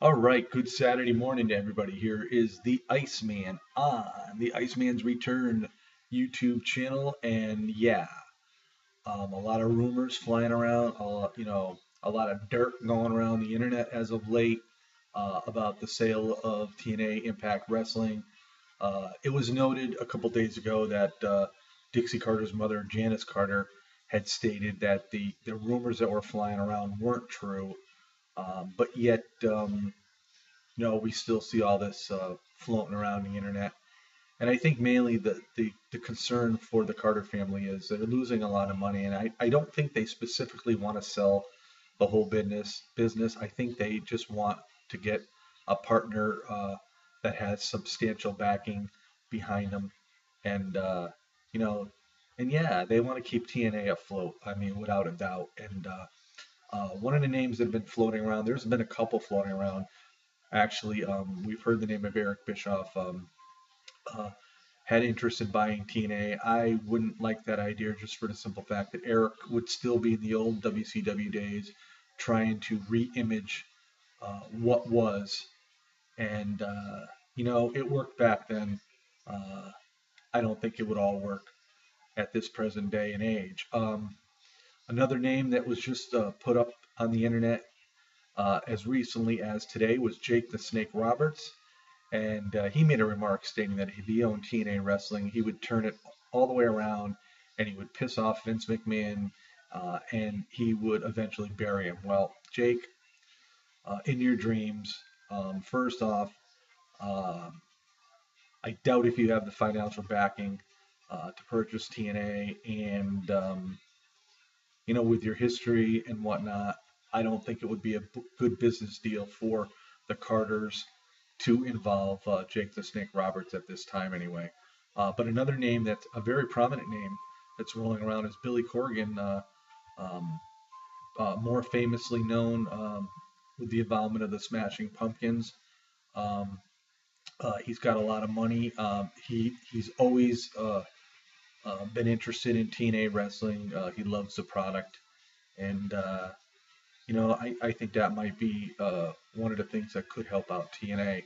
All right, good Saturday morning to everybody. Here is the Iceman on the Iceman's Return YouTube channel, and yeah, a lot of rumors flying around. A lot of dirt going around the internet as of late about the sale of TNA Impact Wrestling. It was noted a couple days ago that Dixie Carter's mother, Janice Carter, had stated that the rumors that were flying around weren't true, but yet. We still see all this floating around the internet. And I think mainly the concern for the Carter family is they're losing a lot of money. And I don't think they specifically want to sell the whole business. I think they just want to get a partner that has substantial backing behind them. And, you know, and yeah, they want to keep TNA afloat. I mean, without a doubt. And one of the names that have been floating around, there's been a couple floating around. Actually, we've heard the name of Eric Bischoff uh, had interest in buying TNA. I wouldn't like that idea just for the simple fact that Eric would still be in the old WCW days, trying to re-image what was, and it worked back then. Uh, I don't think it would all work at this present day and age. Another name that was just put up on the internet as recently as today was Jake the Snake Roberts. And he made a remark stating that if he owned TNA Wrestling, he would turn it all the way around and he would piss off Vince McMahon and he would eventually bury him. Well, Jake, in your dreams, first off, um, I doubt if you have the financial backing to purchase TNA. And, with your history and whatnot, I don't think it would be a good business deal for the Carters to involve Jake the Snake Roberts at this time, anyway. But another name that's a very prominent name that's rolling around is Billy Corgan, um, more famously known with the involvement of the Smashing Pumpkins. Um, he's got a lot of money. He's always been interested in TNA wrestling. He loves the product, and I think that might be one of the things that could help out TNA.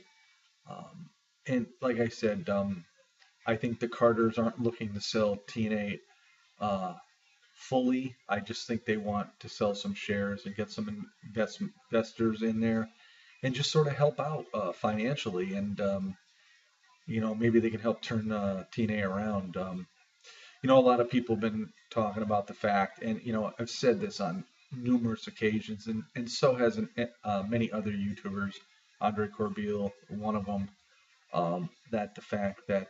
Um, and like I said, I think the Carters aren't looking to sell TNA fully. I just think they want to sell some shares and get some investors in there and just sort of help out financially. And, maybe they can help turn TNA around. A lot of people have been talking about the fact, and, I've said this on numerous occasions, and so has many other YouTubers, Andre Corbeil, one of them, that the fact that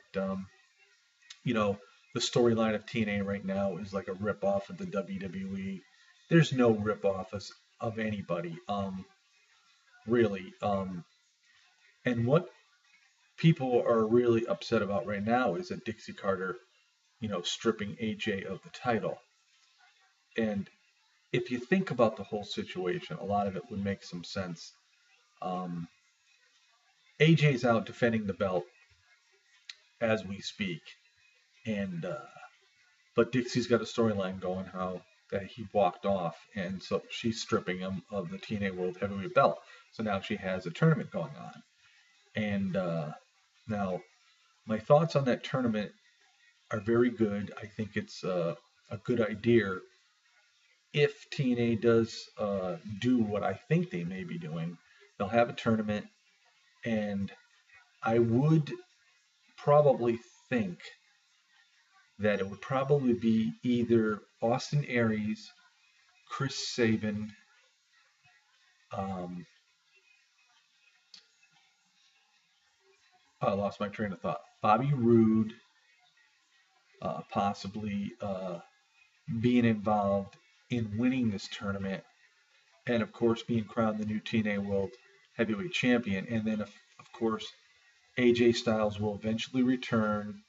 you know the storyline of TNA right now is like a rip off of the WWE. There's no rip off of anybody, really. And what people are really upset about right now is that Dixie Carter, stripping AJ of the title. And if you think about the whole situation, a lot of it would make some sense. Um, AJ's out defending the belt as we speak, and but Dixie's got a storyline going how that he walked off, and so she's stripping him of the TNA World Heavyweight Belt. So now she has a tournament going on, and now my thoughts on that tournament are very good. I think it's a good idea if TNA does do what I think they may be doing. They'll have a tournament, and I would probably think that it would probably be either Austin Aries, Chris Sabin, um, I lost my train of thought, Bobby Roode, possibly being involved in winning this tournament, and of course being crowned the new TNA World Heavyweight Champion. And then, of course, AJ Styles will eventually return.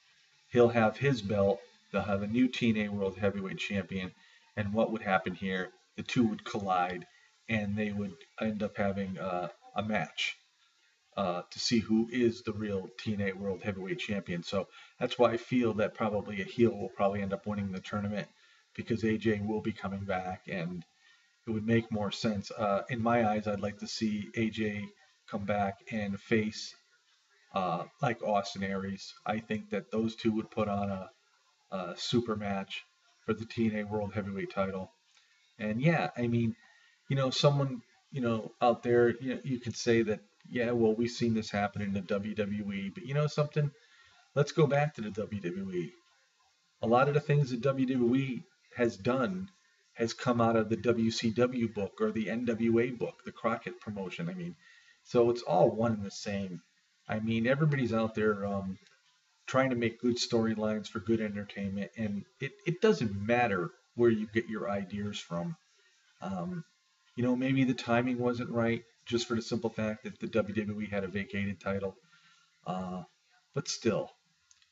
He'll have his belt. They'll have a new TNA World Heavyweight Champion. And what would happen here? The two would collide, and they would end up having a match to see who is the real TNA World Heavyweight Champion. So that's why I feel that probably a heel will probably end up winning the tournament because AJ will be coming back, and it would make more sense. In my eyes, I'd like to see AJ come back and face like Austin Aries. I think that those two would put on a super match for the TNA World Heavyweight title. And yeah, I mean, someone, out there, you could say that, yeah, well, we've seen this happen in the WWE, but you know something? Let's go back to the WWE. A lot of the things that WWE has done has come out of the WCW book or the NWA book, the Crockett promotion. I mean, so it's all one and the same. I mean, everybody's out there trying to make good storylines for good entertainment, and it doesn't matter where you get your ideas from. Um, maybe the timing wasn't right, just for the simple fact that the WWE had a vacated title. Uh, but still,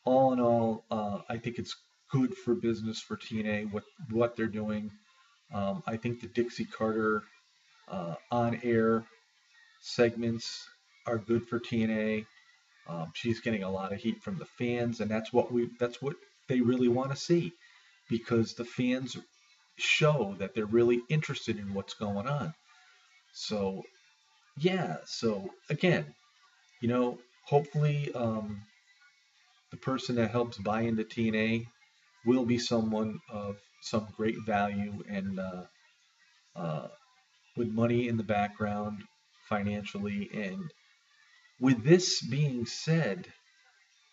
all in all, I think it's good for business for TNA what they're doing. I think the Dixie Carter on air segments are good for TNA. She's getting a lot of heat from the fans, and that's what they really want to see, because the fans show that they're really interested in what's going on. So yeah, so again, you know, hopefully the person that helps buy into TNA will be someone of some great value and uh, with money in the background financially. And with this being said,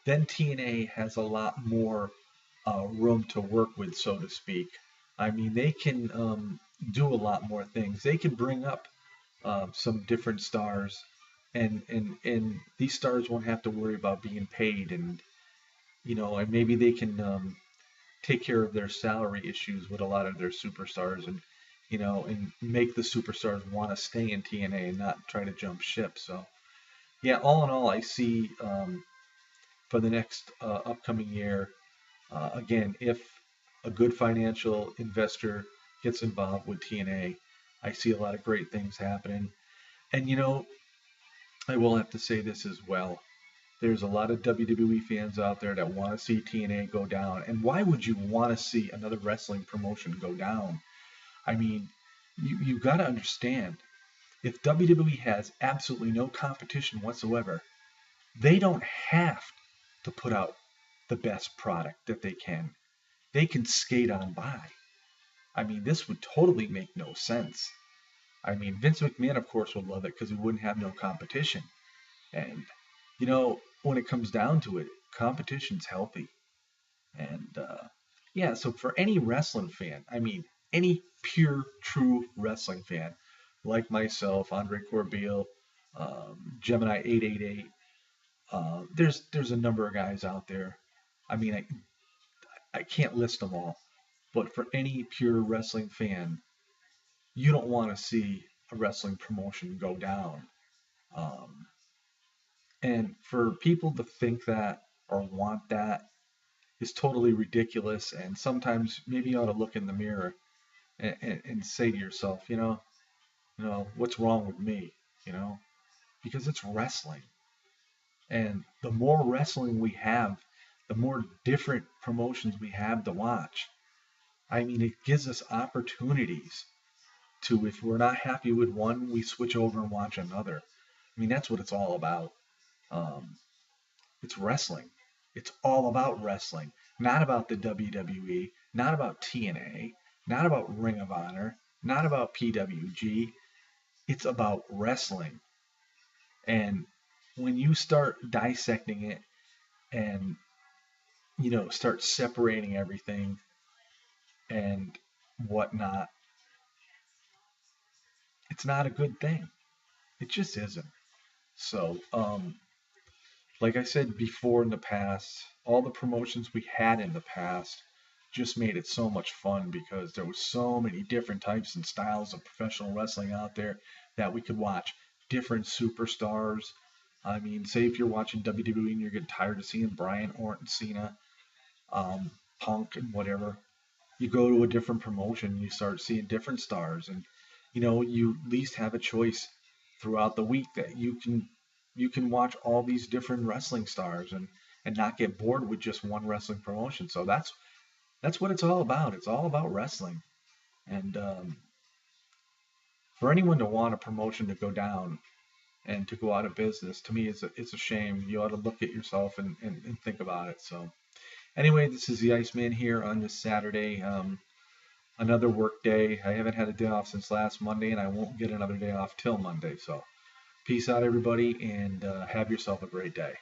then TNA has a lot more room to work with, so to speak. I mean, they can do a lot more things. They can bring up some different stars, and these stars won't have to worry about being paid, and maybe they can take care of their salary issues with a lot of their superstars, and make the superstars want to stay in TNA and not try to jump ship. So yeah, all in all, I see for the next upcoming year, again, if a good financial investor gets involved with TNA, I see a lot of great things happening. And I will have to say this as well. There's a lot of WWE fans out there that want to see TNA go down. And why would you want to see another wrestling promotion go down? I mean, you got to understand, if WWE has absolutely no competition whatsoever, they don't have to put out the best product that they can. They can skate on by. I mean, this would totally make no sense. I mean, Vince McMahon, of course, would love it because he wouldn't have no competition. And, when it comes down to it, competition's healthy. And, yeah, so for any wrestling fan, I mean, any pure, true wrestling fan, like myself, Andre Corbeil, Gemini 888, there's a number of guys out there. I mean, I can't list them all, but for any pure wrestling fan, you don't want to see a wrestling promotion go down. Um, and for people to think that or want that is totally ridiculous. And sometimes maybe you ought to look in the mirror and say to yourself, what's wrong with me? You know, because it's wrestling. And the more wrestling we have, the more different promotions we have to watch. I mean, it gives us opportunities to, if we're not happy with one, we switch over and watch another. I mean, that's what it's all about. Um, it's wrestling. It's all about wrestling, not about the WWE, not about TNA, not about Ring of Honor, not about PWG. It's about wrestling. And when you start dissecting it and, start separating everything and whatnot, it's not a good thing. It just isn't. So, like I said before in the past, all the promotions we had in the past just made it so much fun because there was so many different types and styles of professional wrestling out there that we could watch different superstars. I mean, say if you're watching WWE and you're getting tired of seeing Bryan, Orton, Cena, Punk, and whatever, you go to a different promotion and you start seeing different stars, and you at least have a choice throughout the week that you can watch all these different wrestling stars and not get bored with just one wrestling promotion. So that's what it's all about. It's all about wrestling. And for anyone to want a promotion to go down, and to go out of business. To me, it's a shame. You ought to look at yourself and think about it. So anyway, this is the Iceman here on this Saturday. Another work day. I haven't had a day off since last Monday, and I won't get another day off till Monday. So peace out, everybody, and have yourself a great day.